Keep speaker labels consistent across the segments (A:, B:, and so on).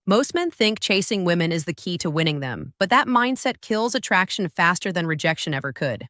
A: Most men think chasing women is the key to winning them, but that mindset kills attraction faster than rejection ever could.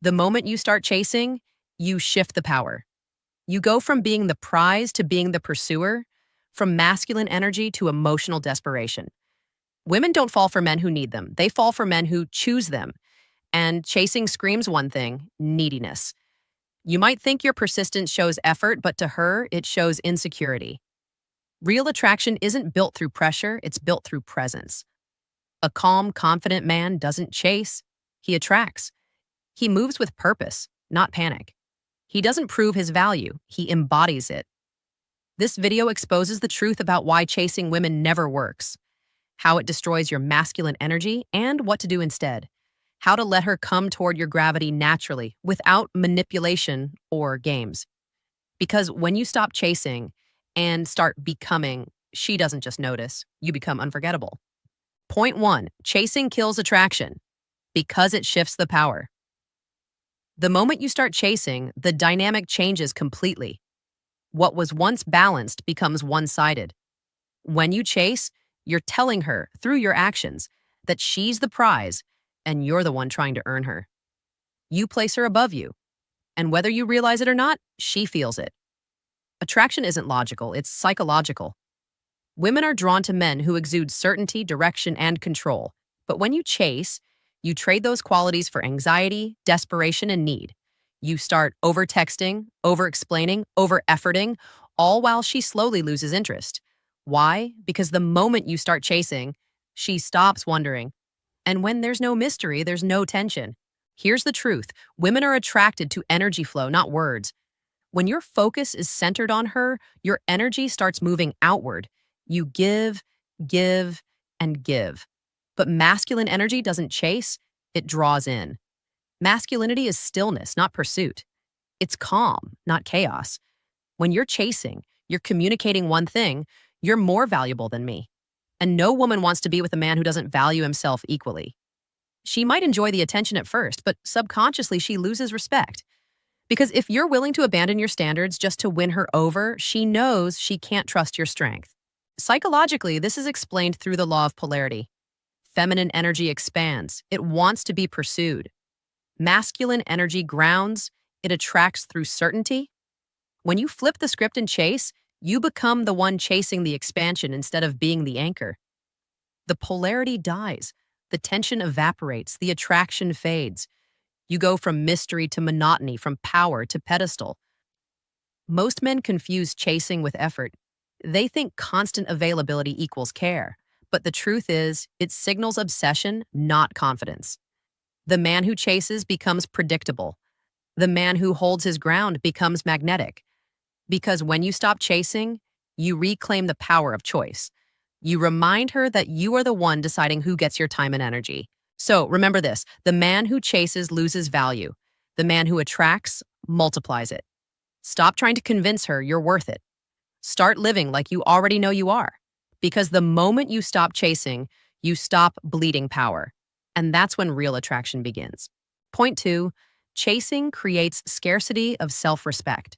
A: The moment you start chasing, you shift the power. You go from being the prize to being the pursuer, from masculine energy to emotional desperation. Women don't fall for men who need them. They fall for men who choose them. And chasing screams one thing: neediness. You might think your persistence shows effort, but to her, it shows insecurity. Real attraction isn't built through pressure, it's built through presence. A calm, confident man doesn't chase, he attracts. He moves with purpose, not panic. He doesn't prove his value, he embodies it. This video exposes the truth about why chasing women never works, how it destroys your masculine energy, and what to do instead. How to let her come toward your gravity naturally, without manipulation or games. Because when you stop chasing and start becoming, she doesn't just notice, you become unforgettable. Point 1, chasing kills attraction because it shifts the power. The moment you start chasing, the dynamic changes completely. What was once balanced becomes one-sided. When you chase, you're telling her, through your actions, that she's the prize and you're the one trying to earn her. You place her above you, and whether you realize it or not, she feels it. Attraction isn't logical, it's psychological. Women are drawn to men who exude certainty, direction, and control. But when you chase, you trade those qualities for anxiety, desperation, and need. You start over-texting, over-explaining, over-efforting, all while she slowly loses interest. Why? Because the moment you start chasing, she stops wondering. And when there's no mystery, there's no tension. Here's the truth. Women are attracted to energy flow, not words. When your focus is centered on her, your energy starts moving outward. You give, and give. But masculine energy doesn't chase, it draws in. Masculinity is stillness, not pursuit. It's calm, not chaos. When you're chasing, you're communicating one thing: you're more valuable than me. And no woman wants to be with a man who doesn't value himself equally. She might enjoy the attention at first, but subconsciously she loses respect. Because if you're willing to abandon your standards just to win her over, she knows she can't trust your strength. Psychologically, this is explained through the law of polarity. Feminine energy expands. It wants to be pursued. Masculine energy grounds. It attracts through certainty. When you flip the script and chase, you become the one chasing the expansion instead of being the anchor. The polarity dies. The tension evaporates. The attraction fades. You go from mystery to monotony, from power to pedestal. Most men confuse chasing with effort. They think constant availability equals care. But the truth is, it signals obsession, not confidence. The man who chases becomes predictable. The man who holds his ground becomes magnetic. Because when you stop chasing, you reclaim the power of choice. You remind her that you are the one deciding who gets your time and energy. So remember this: the man who chases loses value. The man who attracts multiplies it. Stop trying to convince her you're worth it. Start living like you already know you are. Because the moment you stop chasing, you stop bleeding power. And that's when real attraction begins. Point 2, chasing creates scarcity of self-respect.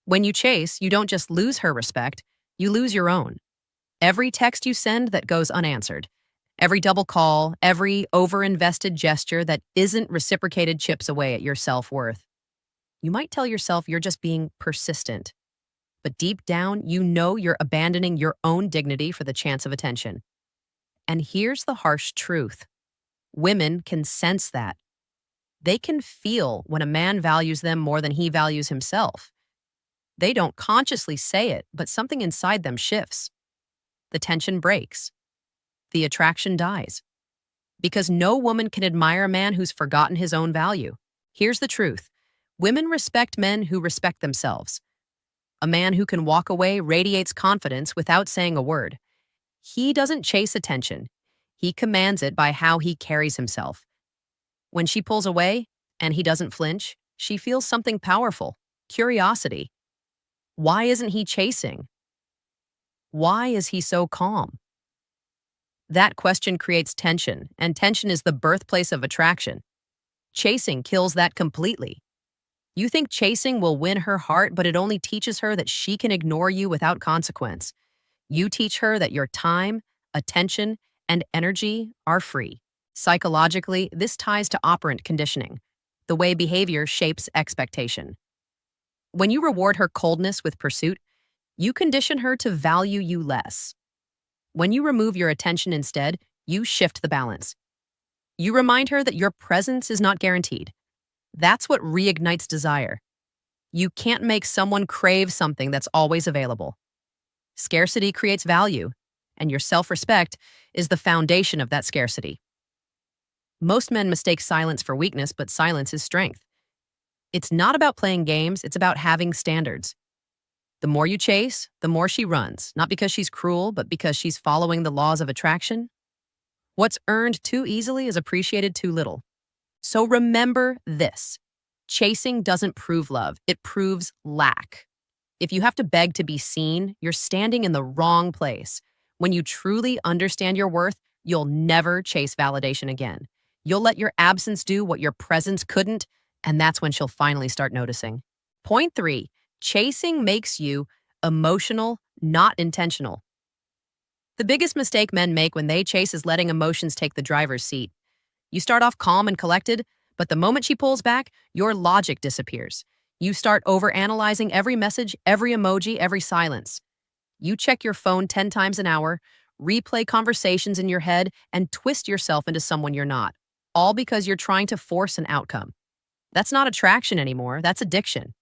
A: When you chase, you don't just lose her respect, you lose your own. Every text you send that goes unanswered, every double call, every over-invested gesture that isn't reciprocated chips away at your self-worth. You might tell yourself you're just being persistent, but deep down, you know you're abandoning your own dignity for the chance of attention. And here's the harsh truth. Women can sense that. They can feel when a man values them more than he values himself. They don't consciously say it, but something inside them shifts. The tension breaks. The attraction dies. Because no woman can admire a man who's forgotten his own value. Here's the truth. Women respect men who respect themselves. A man who can walk away radiates confidence without saying a word. He doesn't chase attention. He commands it by how he carries himself. When she pulls away and he doesn't flinch, she feels something powerful: curiosity. Why isn't he chasing? Why is he so calm? That question creates tension, and tension is the birthplace of attraction. Chasing kills that completely. You think chasing will win her heart, but it only teaches her that she can ignore you without consequence. You teach her that your time, attention, and energy are free. Psychologically, this ties to operant conditioning, the way behavior shapes expectation. When you reward her coldness with pursuit, you condition her to value you less. When you remove your attention instead, you shift the balance. You remind her that your presence is not guaranteed. That's what reignites desire. You can't make someone crave something that's always available. Scarcity creates value, and your self-respect is the foundation of that scarcity. Most men mistake silence for weakness, but silence is strength. It's not about playing games, it's about having standards. The more you chase, the more she runs, not because she's cruel, but because she's following the laws of attraction. What's earned too easily is appreciated too little. So remember this. Chasing doesn't prove love, it proves lack. If you have to beg to be seen, you're standing in the wrong place. When you truly understand your worth, you'll never chase validation again. You'll let your absence do what your presence couldn't, and that's when she'll finally start noticing. Point 3, chasing makes you emotional, not intentional. The biggest mistake men make when they chase is letting emotions take the driver's seat. You start off calm and collected, but the moment she pulls back, your logic disappears. You start overanalyzing every message, every emoji, every silence. You check your phone 10 times an hour, replay conversations in your head, and twist yourself into someone you're not, all because you're trying to force an outcome. That's not attraction anymore, that's addiction.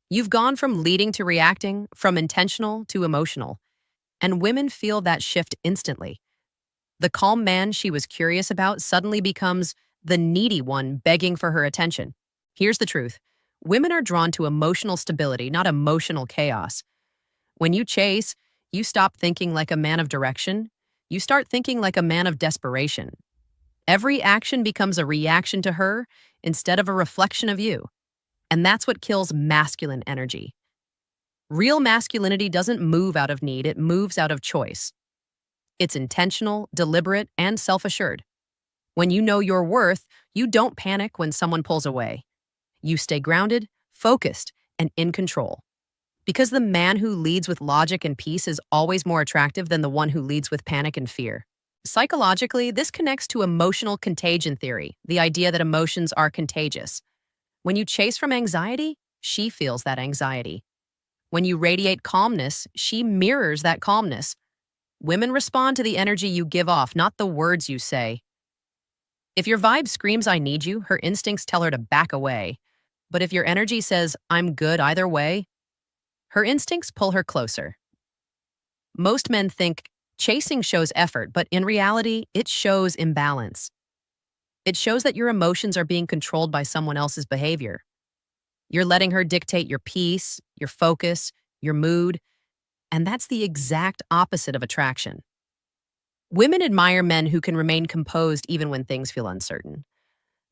A: You've gone from leading to reacting, from intentional to emotional, and women feel that shift instantly. The calm man she was curious about suddenly becomes the needy one begging for her attention. Here's the truth. Women are drawn to emotional stability, not emotional chaos. When you chase, you stop thinking like a man of direction. You start thinking like a man of desperation. Every action becomes a reaction to her instead of a reflection of you. And that's what kills masculine energy. Real masculinity doesn't move out of need, it moves out of choice. It's intentional, deliberate, and self-assured. When you know your worth, you don't panic when someone pulls away. You stay grounded, focused, and in control. Because the man who leads with logic and peace is always more attractive than the one who leads with panic and fear. Psychologically, this connects to emotional contagion theory, the idea that emotions are contagious. When you chase from anxiety, she feels that anxiety. When you radiate calmness, she mirrors that calmness. Women respond to the energy you give off, not the words you say. If your vibe screams, "I need you," her instincts tell her to back away. But if your energy says, "I'm good either way," her instincts pull her closer. Most men think chasing shows effort, but in reality, it shows imbalance. It shows that your emotions are being controlled by someone else's behavior. You're letting her dictate your peace, your focus, your mood, and that's the exact opposite of attraction. Women admire men who can remain composed even when things feel uncertain,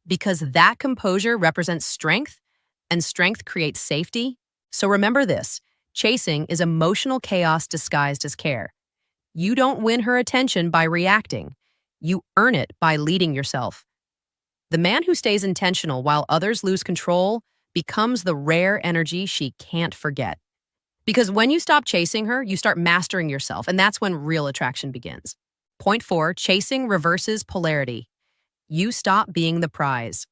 A: because that composure represents strength, and strength creates safety. So remember this, chasing is emotional chaos disguised as care. You don't win her attention by reacting. You earn it by leading yourself. The man who stays intentional while others lose control becomes the rare energy she can't forget. Because when you stop chasing her, you start mastering yourself, and that's when real attraction begins. Point 4, chasing reverses polarity. You stop being the prize.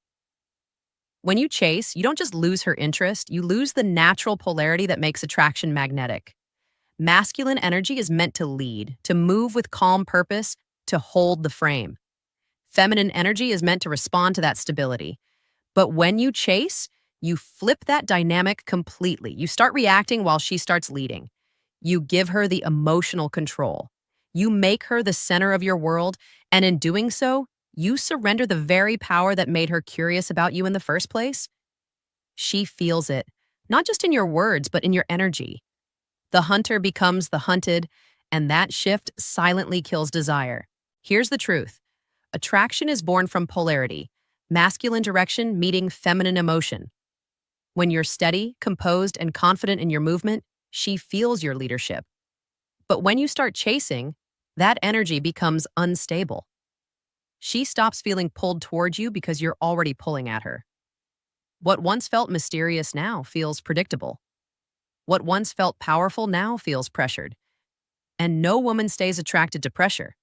A: When you chase, you don't just lose her interest, you lose the natural polarity that makes attraction magnetic. Masculine energy is meant to lead, to move with calm purpose, to hold the frame. Feminine energy is meant to respond to that stability. But when you chase, you flip that dynamic completely. You start reacting while she starts leading. You give her the emotional control. You make her the center of your world, and in doing so, you surrender the very power that made her curious about you in the first place. She feels it, not just in your words, but in your energy. The hunter becomes the hunted, and that shift silently kills desire. Here's the truth. Attraction is born from polarity, masculine direction meeting feminine emotion. When you're steady, composed, and confident in your movement, she feels your leadership. But when you start chasing, that energy becomes unstable. She stops feeling pulled toward you because you're already pulling at her. What once felt mysterious now feels predictable. What once felt powerful now feels pressured. And no woman stays attracted to pressure.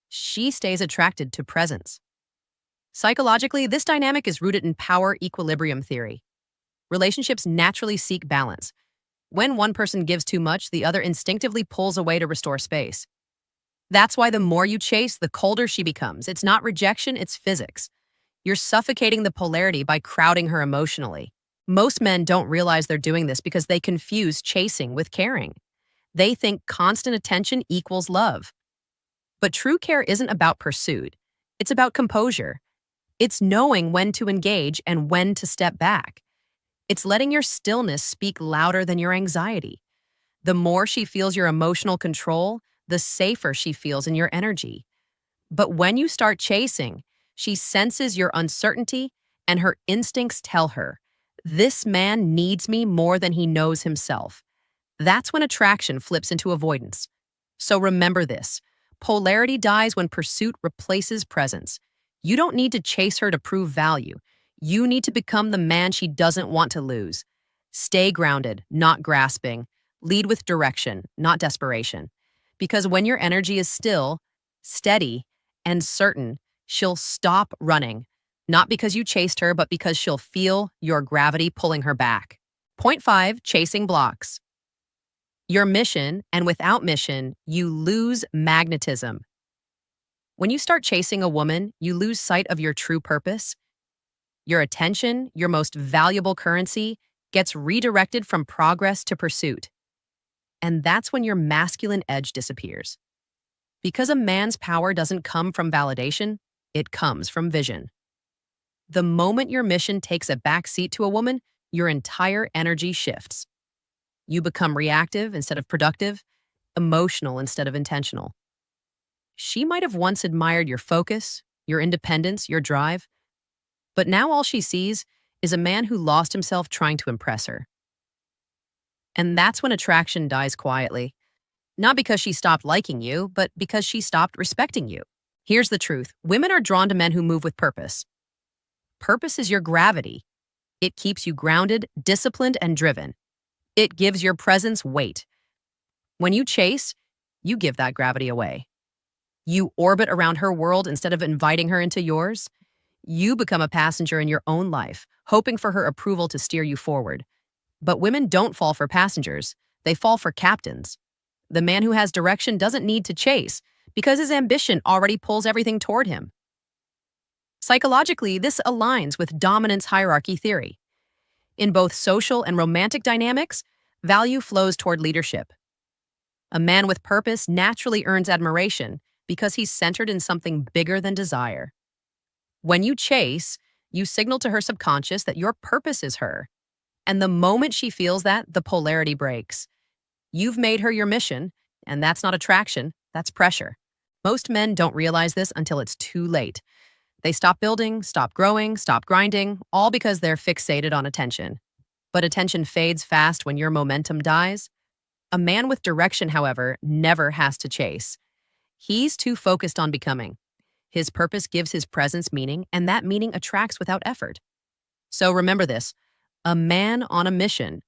A: She stays attracted to presence. Psychologically, this dynamic is rooted in power equilibrium theory. Relationships naturally seek balance. When one person gives too much, the other instinctively pulls away to restore space. That's why the more you chase, the colder she becomes. It's not rejection, it's physics. You're suffocating the polarity by crowding her emotionally. Most men don't realize they're doing this because they confuse chasing with caring. They think constant attention equals love. But true care isn't about pursuit. It's about composure. It's knowing when to engage and when to step back. It's letting your stillness speak louder than your anxiety. The more she feels your emotional control, the safer she feels in your energy. But when you start chasing, she senses your uncertainty and her instincts tell her, this man needs me more than he knows himself. That's when attraction flips into avoidance. So remember this. Polarity dies when pursuit replaces presence. You don't need to chase her to prove value. You need to become the man she doesn't want to lose. Stay grounded, not grasping. Lead with direction, not desperation. Because when your energy is still, steady, and certain, she'll stop running. Not because you chased her, but because she'll feel your gravity pulling her back. Point 5, chasing blocks. Your mission, and without mission, you lose magnetism. When you start chasing a woman, you lose sight of your true purpose. Your attention, your most valuable currency, gets redirected from progress to pursuit. And that's when your masculine edge disappears. Because a man's power doesn't come from validation, it comes from vision. The moment your mission takes a backseat to a woman, your entire energy shifts. You become reactive instead of productive, emotional instead of intentional. She might have once admired your focus, your independence, your drive, but now all she sees is a man who lost himself trying to impress her. And that's when attraction dies quietly. Not because she stopped liking you, but because she stopped respecting you. Here's the truth. Women are drawn to men who move with purpose. Purpose is your gravity. It keeps you grounded, disciplined, and driven. It gives your presence weight. When you chase, you give that gravity away. You orbit around her world instead of inviting her into yours. You become a passenger in your own life, hoping for her approval to steer you forward. But women don't fall for passengers. They fall for captains. The man who has direction doesn't need to chase because his ambition already pulls everything toward him. Psychologically, this aligns with dominance hierarchy theory. In both social and romantic dynamics, value flows toward leadership. A man with purpose naturally earns admiration because he's centered in something bigger than desire. When you chase, you signal to her subconscious that your purpose is her. And the moment she feels that, the polarity breaks. You've made her your mission, and that's not attraction, that's pressure. Most men don't realize this until it's too late. They stop building, stop growing, stop grinding, all because they're fixated on attention. But attention fades fast when your momentum dies. A man with direction, however, never has to chase. He's too focused on becoming. His purpose gives his presence meaning, and that meaning attracts without effort. So remember this, a man on a mission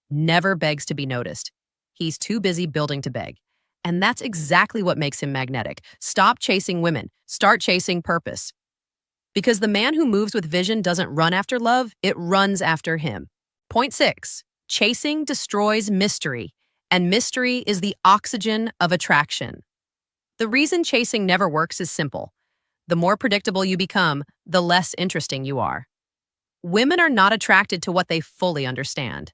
A: never begs to be noticed. He's too busy building to beg. And that's exactly what makes him magnetic. Stop chasing women. Start chasing purpose. Because the man who moves with vision doesn't run after love, it runs after him. Point 6, chasing destroys mystery, and mystery is the oxygen of attraction. The reason chasing never works is simple. The more predictable you become, the less interesting you are. Women are not attracted to what they fully understand.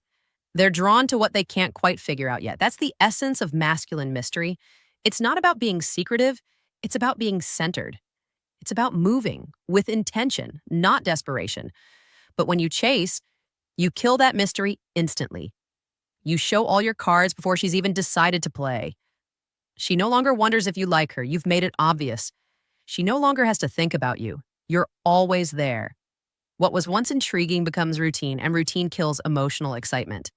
A: They're drawn to what they can't quite figure out yet. That's the essence of masculine mystery. It's not about being secretive, it's about being centered. It's about moving with intention, not desperation. But when you chase, you kill that mystery instantly. You show all your cards before she's even decided to play. She no longer wonders if you like her. You've made it obvious. She no longer has to think about you. You're always there. What was once intriguing becomes routine, and routine kills emotional excitement.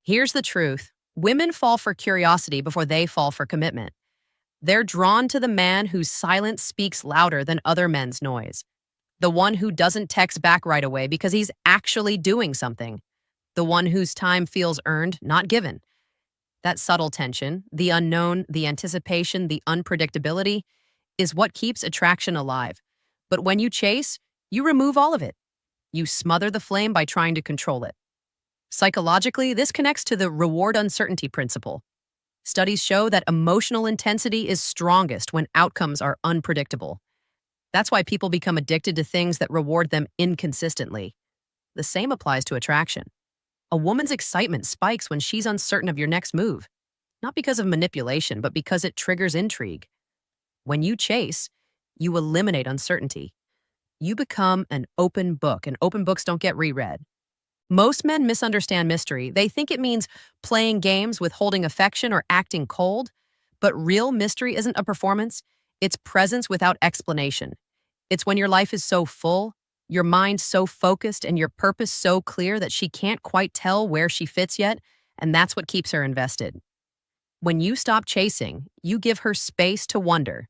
A: Here's the truth. Women fall for curiosity before they fall for commitment. They're drawn to the man whose silence speaks louder than other men's noise. The one who doesn't text back right away because he's actually doing something. The one whose time feels earned, not given. That subtle tension, the unknown, the anticipation, the unpredictability, is what keeps attraction alive. But when you chase, you remove all of it. You smother the flame by trying to control it. Psychologically, this connects to the reward uncertainty principle. Studies show that emotional intensity is strongest when outcomes are unpredictable. That's why people become addicted to things that reward them inconsistently. The same applies to attraction. A woman's excitement spikes when she's uncertain of your next move, not because of manipulation, but because it triggers intrigue. When you chase, you eliminate uncertainty. You become an open book, and open books don't get reread. Most men misunderstand mystery. They think it means playing games, withholding affection, or acting cold. But real mystery isn't a performance. It's presence without explanation. It's when your life is so full, your mind so focused, and your purpose so clear that she can't quite tell where she fits yet, and that's what keeps her invested. When you stop chasing, you give her space to wonder.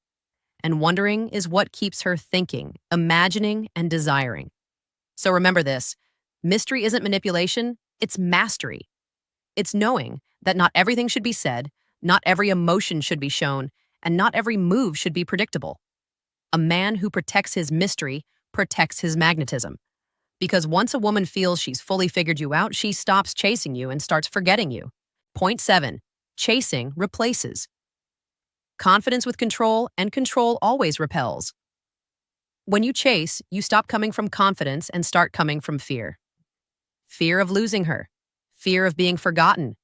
A: And wondering is what keeps her thinking, imagining, and desiring. So remember this. Mystery isn't manipulation, it's mastery. It's knowing that not everything should be said, not every emotion should be shown, and not every move should be predictable. A man who protects his mystery protects his magnetism. Because once a woman feels she's fully figured you out, she stops chasing you and starts forgetting you. Point 7. Chasing replaces. Confidence with control, and control always repels. When you chase, you stop coming from confidence and start coming from fear. Fear of losing her, fear of being forgotten,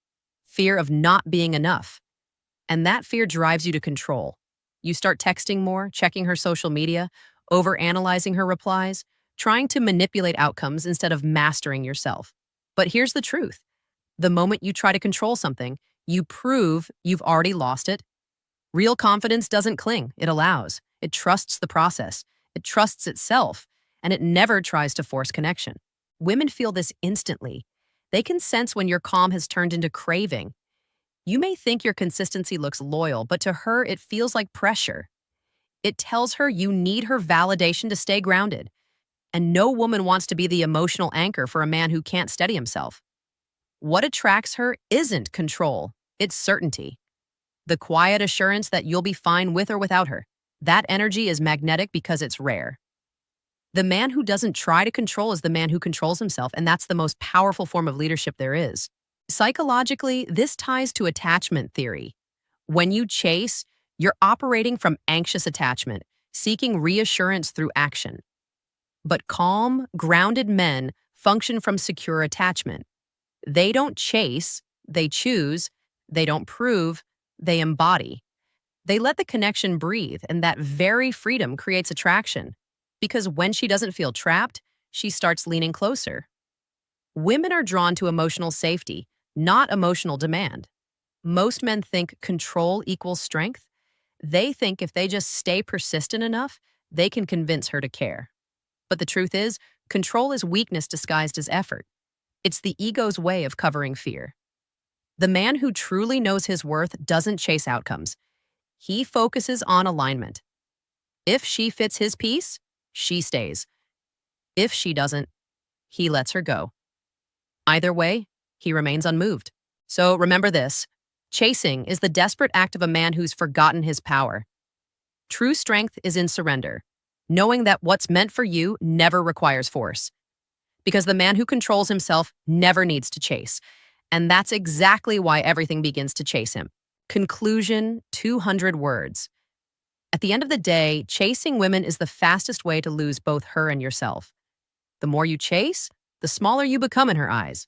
A: fear of not being enough. And that fear drives you to control. You start texting more, checking her social media, overanalyzing her replies, trying to manipulate outcomes instead of mastering yourself. But here's the truth. The moment you try to control something, you prove you've already lost it. Real confidence doesn't cling, it allows. It trusts the process. It trusts itself, and it never tries to force connection. Women feel this instantly. They can sense when your calm has turned into craving. You may think your consistency looks loyal, but to her, it feels like pressure. It tells her you need her validation to stay grounded. And no woman wants to be the emotional anchor for a man who can't steady himself. What attracts her isn't control, it's certainty. The quiet assurance that you'll be fine with or without her. That energy is magnetic because it's rare. The man who doesn't try to control is the man who controls himself, and that's the most powerful form of leadership there is. Psychologically, this ties to attachment theory. When you chase, you're operating from anxious attachment, seeking reassurance through action. But calm, grounded men function from secure attachment. They don't chase, they choose, they don't prove, they embody. They let the connection breathe, and that very freedom creates attraction. Because when she doesn't feel trapped, she starts leaning closer. Women are drawn to emotional safety, not emotional demand. Most men think control equals strength. They think if they just stay persistent enough, they can convince her to care. But the truth is, control is weakness disguised as effort. It's the ego's way of covering fear. The man who truly knows his worth doesn't chase outcomes. He focuses on alignment. If she fits his piece, she stays. If she doesn't, he lets her go. Either way, he remains unmoved. So remember this. Chasing is the desperate act of a man who's forgotten his power. True strength is in surrender, knowing that what's meant for you never requires force. Because the man who controls himself never needs to chase. And that's exactly why everything begins to chase him. Conclusion, 200 words. At the end of the day, chasing women is the fastest way to lose both her and yourself. The more you chase, the smaller you become in her eyes.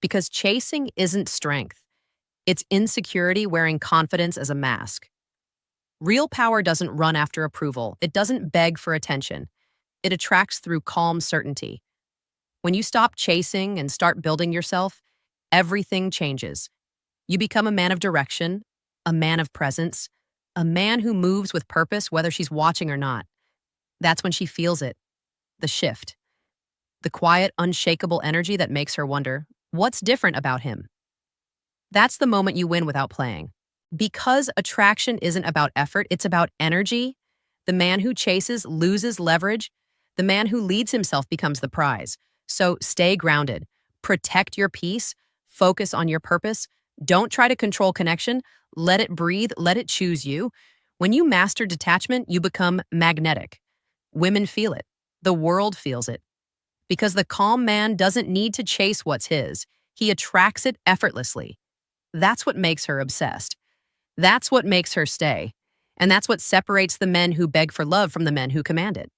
A: Because chasing isn't strength. It's insecurity wearing confidence as a mask. Real power doesn't run after approval. It doesn't beg for attention. It attracts through calm certainty. When you stop chasing and start building yourself, everything changes. You become a man of direction, a man of presence, a man who moves with purpose whether she's watching or not. That's when she feels it, the shift. The quiet, unshakable energy that makes her wonder, what's different about him? That's the moment you win without playing. Because attraction isn't about effort, it's about energy. The man who chases loses leverage. The man who leads himself becomes the prize. So stay grounded, protect your peace, focus on your purpose, Don't try to control connection. Let it breathe, let it choose you. When you master detachment, you become magnetic. Women feel it. The world feels it. Because the calm man doesn't need to chase what's his. He attracts it effortlessly. That's what makes her obsessed. That's what makes her stay. And that's what separates the men who beg for love from the men who command it.